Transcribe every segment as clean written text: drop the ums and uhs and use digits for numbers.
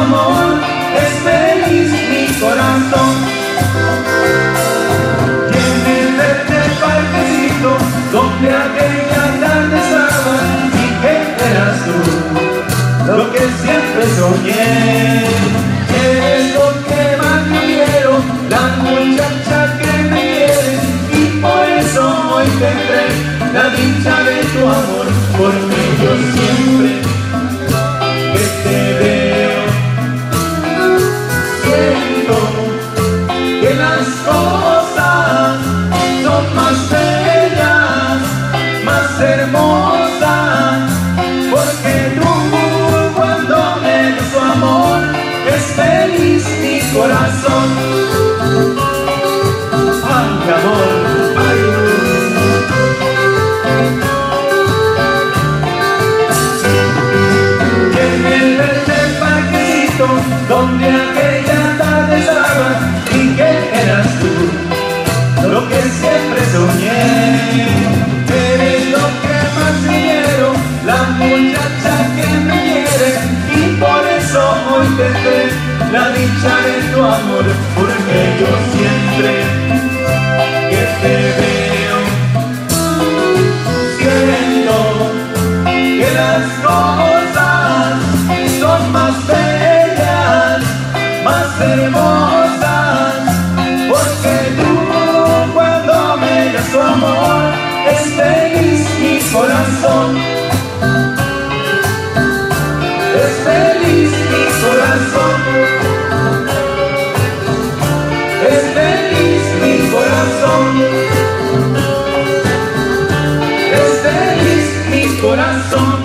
amor es feliz mi corazón. Y en el verde parquecito donde aquella tarde estaba y que eras tú lo que siempre soñé. Eres lo que más quiero, la muchacha que me quiere, y por eso hoy tendré la dicha de tu amor, porque yo siempre que te veo siento que las cosas son más bellas, más hermosas, porque tú cuando me das tu amor es feliz mi corazón. Ay, mi amor, ay. Donde aquella tarde estaba y que eras tú lo que siempre soñé. Eres lo que más quiero, la muchacha que me quiere, y por eso hoy tendré la dicha de tu amor, porque yo siempre que te veo siento que las cosas son más bellas, más hermosas, porque tú cuando me das tu amor es feliz mi corazón. Es feliz mi corazón. Es feliz mi corazón. Es feliz mi corazón.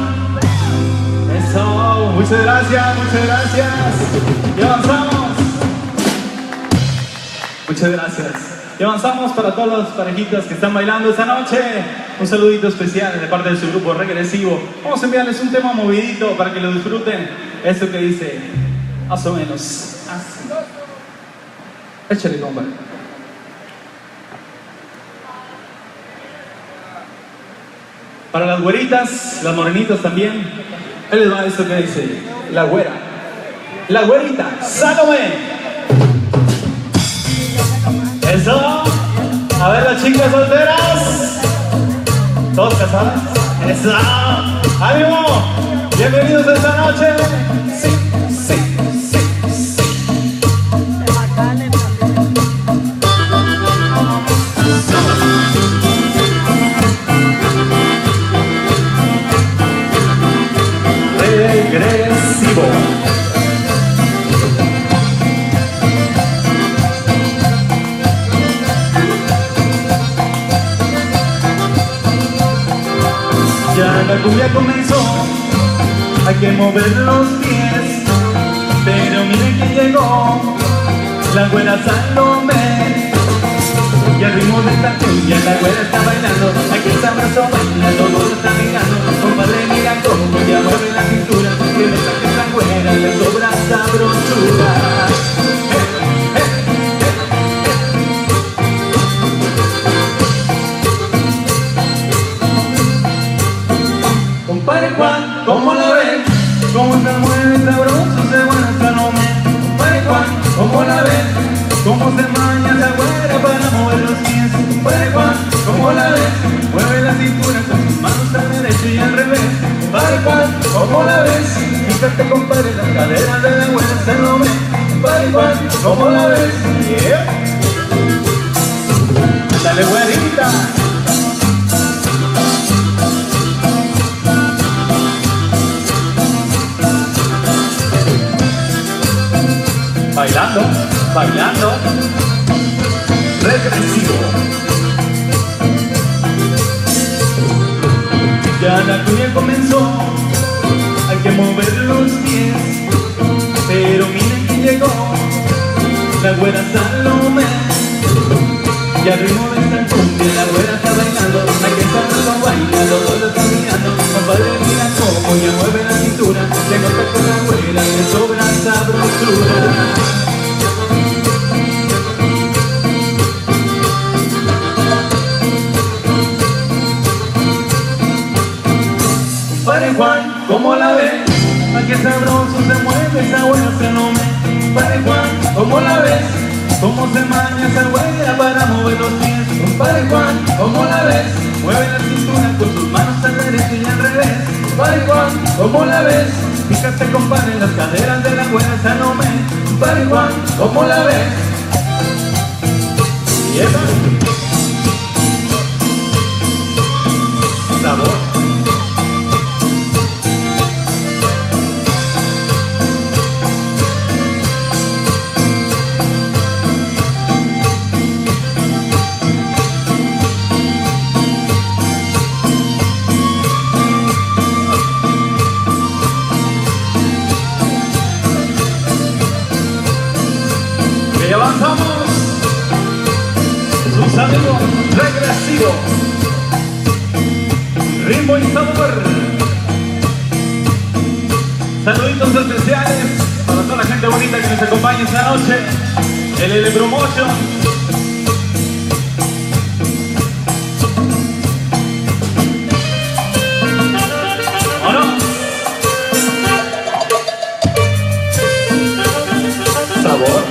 Eso, muchas gracias, muchas gracias. Y avanzamos. Muchas gracias. Y avanzamos para todas las parejitas que están bailando esta noche. Un saludito especial de parte de su grupo Regresivo. Vamos a enviarles un tema movidito para que lo disfruten. Esto que dice, más o menos así. Échale, compadre. Para las güeritas, las morenitas también. Ahí les va esto que dice, la güera. La güerita, Salomé. Eso. A ver las chicas solteras. ¿Todos casadas? Eso. ¡Ánimo! Bienvenidos esta noche. Sí, sí, sí, sí. Regresivo. Ya la cumbia comenzó, hay que mover los pies, pero miren que llegó la güera Salomé. Y al ritmo de esta cumbia la güera está bailando, aquí el sabroso baila, todo lo está mirando. Compadre, mira cómo ya mueve la cintura, que le saque esta güera, le sobra sabrosura. Compadre Juan, ¿cómo la ven? ¿Cómo se mueve sabroso ese buena Salomé? Compadre Juan, ¿cómo la ven? ¿Cómo se maña esa güera para mover los pies? Compadre Juan, ¿cómo la ves? Mueve la cintura con sus manos al derecho y al revés. Compadre Juan, ¿cómo la ves? Fíjate, compadre, las caderas de la buena Salomé. Compadre Juan, ¿cómo la ves? Yeah. Dale, güerita. Bailando, bailando, regresivo. Ya la cumbia comenzó, hay que mover los pies, pero miren que llegó la güera Salomé. Y al ritmo de esta cumbia la güera está bailando, hay que estar bailando, todo está mirando. Compadre, mira cómo ya mueve la cintura, se nota con la güera, le sobra sabrosura. Compadre Juan, ¿cómo la ve? qué sabroso se mueve esa huella, no me compadre Juan, ¿cómo la ves? ¿Cómo se maña esa huella para mover los pies? Compadre Juan, ¿cómo la ves? Mueve la cintura con sus manos al derecho y al revés. Compadre Juan, ¿cómo la ves? Fíjate compadre en las caderas de la huella, esa no me. Compadre Juan, ¿cómo la ves? Y esa sabor. Y avanzamos, sus amigos regresivos, ritmo y sabor. Saluditos especiales para toda la gente bonita que nos acompaña esta noche. LL Promotion. ¿O no? Sabor.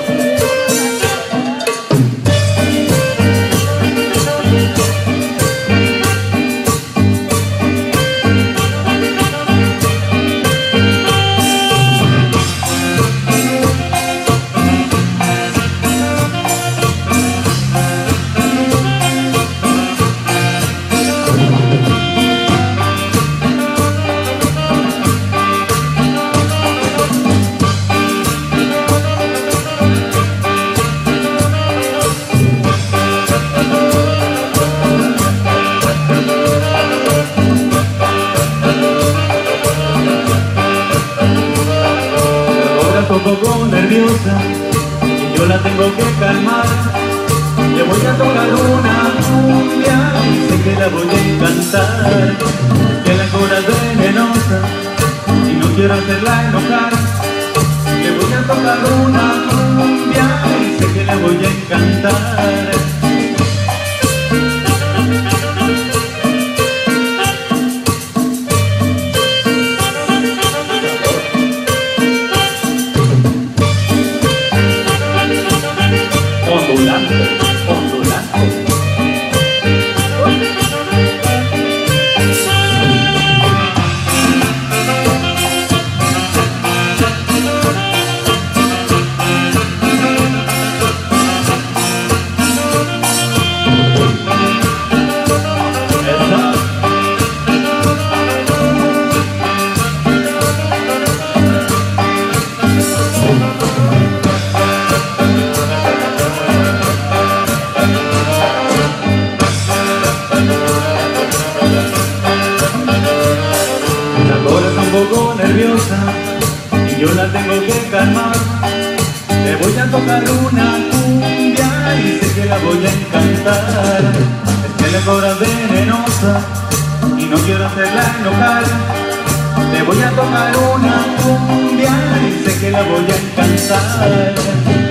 Un poco nerviosa y yo la tengo que calmar. Le voy a tocar una cumbia y sé que la voy a encantar. Que la cobra es venenosa y no quiero hacerla enojar. Le voy a tocar una cumbia y sé que la voy a encantar. Ondulante, ondulante. Un poco nerviosa y yo la tengo que calmar. Le voy a tocar una cumbia y sé que la voy a encantar. Es que la cobra es venenosa y no quiero hacerla enojar. Le voy a tocar una cumbia y sé que la voy a encantar.